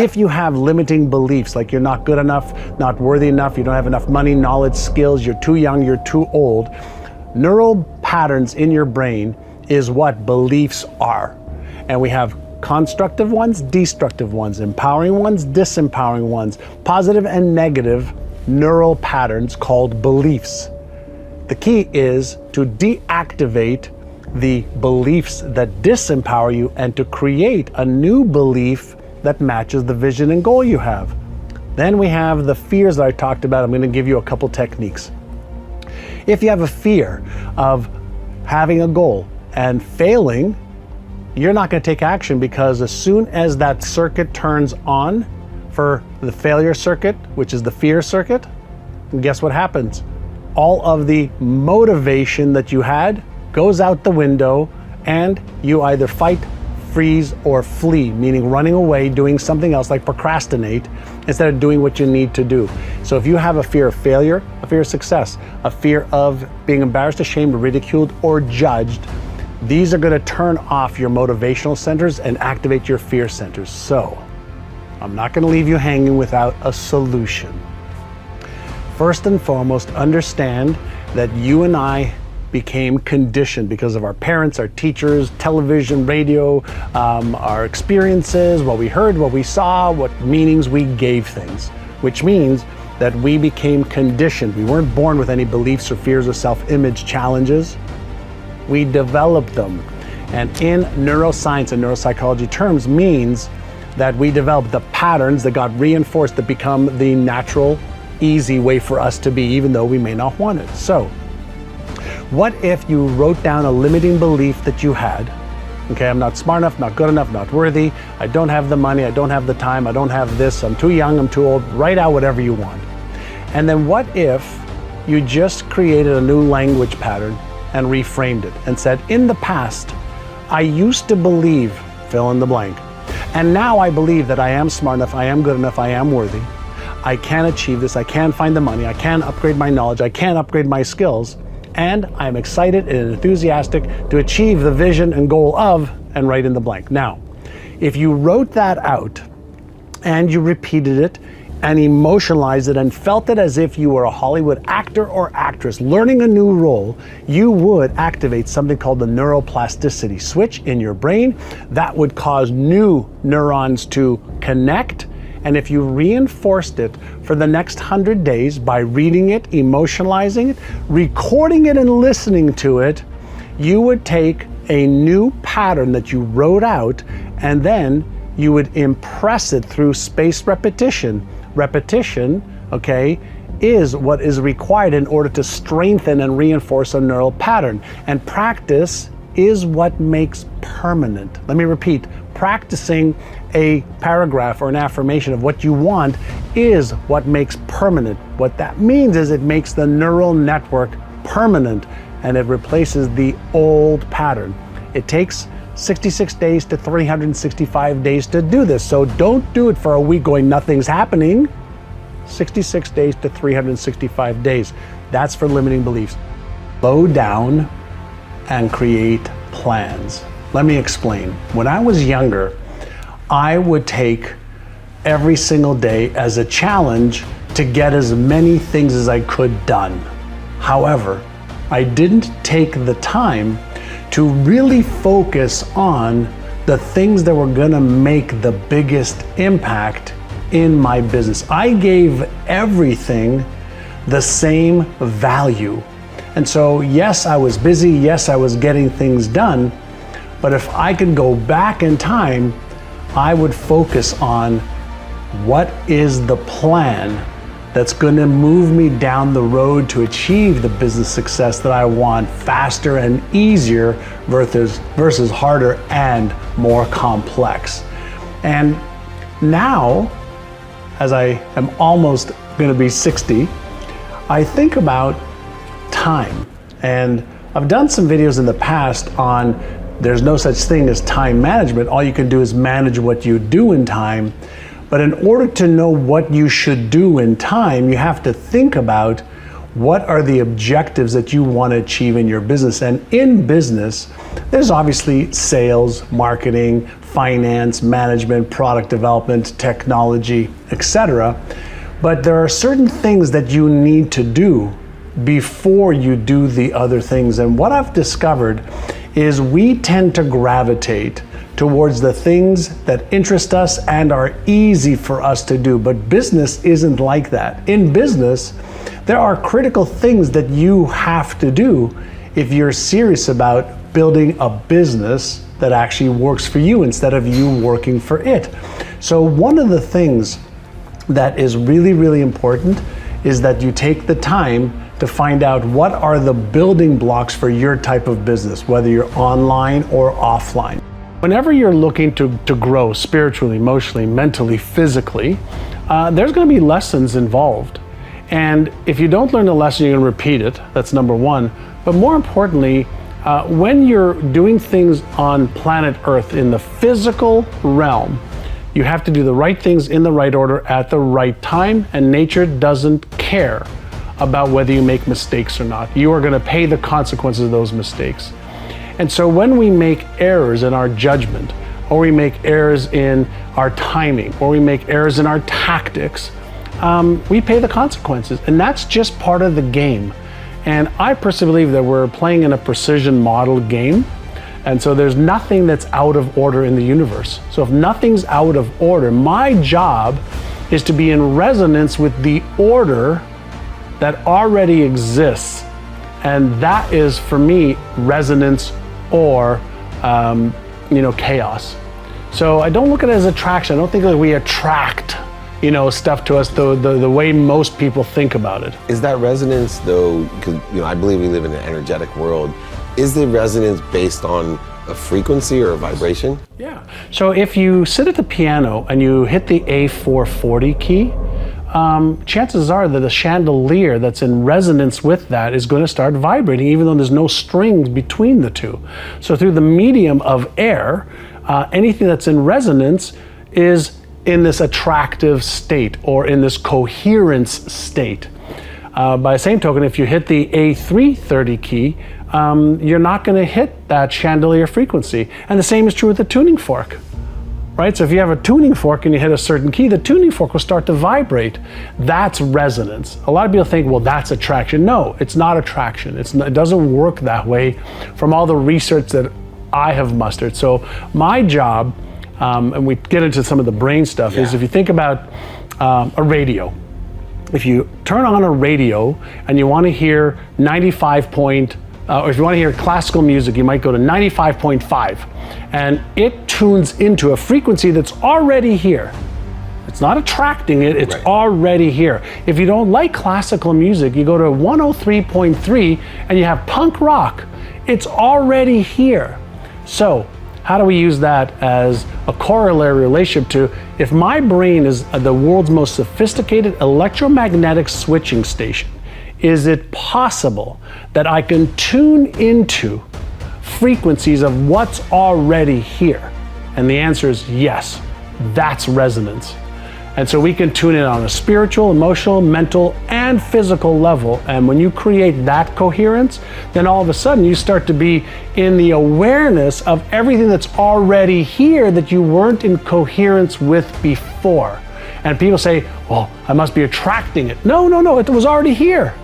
If you have limiting beliefs, like you're not good enough, not worthy enough, you don't have enough money, knowledge, skills, you're too young, you're too old, neural patterns in your brain is what beliefs are. And we have constructive ones, destructive ones, empowering ones, disempowering ones, positive and negative neural patterns called beliefs. The key is to deactivate the beliefs that disempower you and to create a new belief that matches the vision and goal you have. Then we have the fears that I talked about. I'm going to give you a couple techniques. If you have a fear of having a goal and failing, you're not going to take action, because as soon as that circuit turns on for the failure circuit, which is the fear circuit, guess what happens? All of the motivation that you had goes out the window, and you either fight, freeze, or flee, meaning running away, doing something else like procrastinate instead of doing what you need to do. So if you have a fear of failure, a fear of success, a fear of being embarrassed, ashamed, ridiculed, or judged, these are going to turn off your motivational centers and activate your fear centers. So I'm not going to leave you hanging without a solution. First and foremost, understand that you and I became conditioned because of our parents, our teachers, television, radio, our experiences, what we heard, what we saw, what meanings we gave things, which means that we became conditioned. We weren't born with any beliefs or fears or self-image challenges. We developed them. And in neuroscience and neuropsychology terms means that we developed the patterns that got reinforced to become the natural, easy way for us to be, even though we may not want it. So, what if you wrote down a limiting belief that you had? Okay, I'm not smart enough, not good enough, not worthy, I don't have the money, I don't have the time, I don't have this, I'm too young, I'm too old. Write out whatever you want. And then what if you just created a new language pattern and reframed it and said, in the past, I used to believe, fill in the blank, and now I believe that I am smart enough, I am good enough, I am worthy, I can achieve this, I can find the money, I can upgrade my knowledge, I can upgrade my skills, and I'm excited and enthusiastic to achieve the vision and goal of, and write in the blank. Now, if you wrote that out and you repeated it and emotionalized it and felt it as if you were a Hollywood actor or actress learning a new role, you would activate something called the neuroplasticity switch in your brain that would cause new neurons to connect. And if you reinforced it for the next 100 days by reading it, emotionalizing it, recording it, and listening to it, you would take a new pattern that you wrote out, and then you would impress it through spaced repetition. Repetition, okay, is what is required in order to strengthen and reinforce a neural pattern. And practice is what makes permanent. Let me repeat. Practicing a paragraph or an affirmation of what you want is what makes permanent. What that means is it makes the neural network permanent, and it replaces the old pattern. It takes 66 days to 365 days to do this. So don't do it for a week going, nothing's happening. 66 days to 365 days. That's for limiting beliefs. Slow down and create plans. Let me explain. When I was younger, I would take every single day as a challenge to get as many things as I could done. However, I didn't take the time to really focus on the things that were gonna make the biggest impact in my business. I gave everything the same value. And so, yes, I was busy, yes, I was getting things done, but if I could go back in time, I would focus on what is the plan that's going to move me down the road to achieve the business success that I want faster and easier versus harder and more complex. And now, as I am almost going to be 60, I think about time. And I've done some videos in the past on there's no such thing as time management. All you can do is manage what you do in time. But in order to know what you should do in time, you have to think about What are the objectives that you want to achieve in your business? And in business, there's obviously sales, marketing, finance, management, product development, technology, etc. But there are certain things that you need to do before you do the other things. And what I've discovered is we tend to gravitate towards the things that interest us and are easy for us to do. But business isn't like that. In business, there are critical things that you have to do if you're serious about building a business that actually works for you instead of you working for it. So one of the things that is really, really important is that you take the time to find out what are the building blocks for your type of business, whether you're online or offline. Whenever you're looking to grow spiritually, emotionally, mentally, physically, there's going to be lessons involved. And if you don't learn the lesson, you're going to repeat it. That's number one. But more importantly, when you're doing things on planet Earth in the physical realm, you have to do the right things in the right order at the right time, and nature doesn't care about whether you make mistakes or not. You are going to pay the consequences of those mistakes. And so when we make errors in our judgment, or we make errors in our timing, or we make errors in our tactics, we pay the consequences. And that's just part of the game. And I personally believe that we're playing in a precision model game. And so there's nothing that's out of order in the universe. So if nothing's out of order, my job is to be in resonance with the order that already exists. And that is, for me, resonance or chaos. So I don't look at it as attraction. I don't think that we attract stuff to us the way most people think about it. Is that resonance though, because I believe we live in an energetic world, is the resonance based on a frequency or a vibration? Yeah. So if you sit at the piano and you hit the A440 key, chances are that a chandelier that's in resonance with that is going to start vibrating, even though there's no strings between the two. So through the medium of air, anything that's in resonance is in this attractive state or in this coherence state. By the same token, if you hit the A330 key, you're not going to hit that chandelier frequency. And the same is true with the tuning fork. Right? So if you have a tuning fork and you hit a certain key, the tuning fork will start to vibrate. That's resonance. A lot of people think, well, that's attraction. No, it's not attraction. It doesn't work that way from all the research that I have mustered. So my job, and we get into some of the brain stuff, is if you think about a radio. If you turn on a radio and you want to hear or if you want to hear classical music, you might go to 95.5, and it tunes into a frequency that's already here. It's not attracting it, it's already here. If you don't like classical music, you go to 103.3 and you have punk rock. It's already here. So how do we use that as a corollary relationship to, if my brain is the world's most sophisticated electromagnetic switching station, is it possible that I can tune into frequencies of what's already here? And the answer is yes. That's resonance. And so we can tune in on a spiritual, emotional, mental, and physical level. And when you create that coherence, then all of a sudden you start to be in the awareness of everything that's already here that you weren't in coherence with before. And people say, well, I must be attracting it. No, it was already here.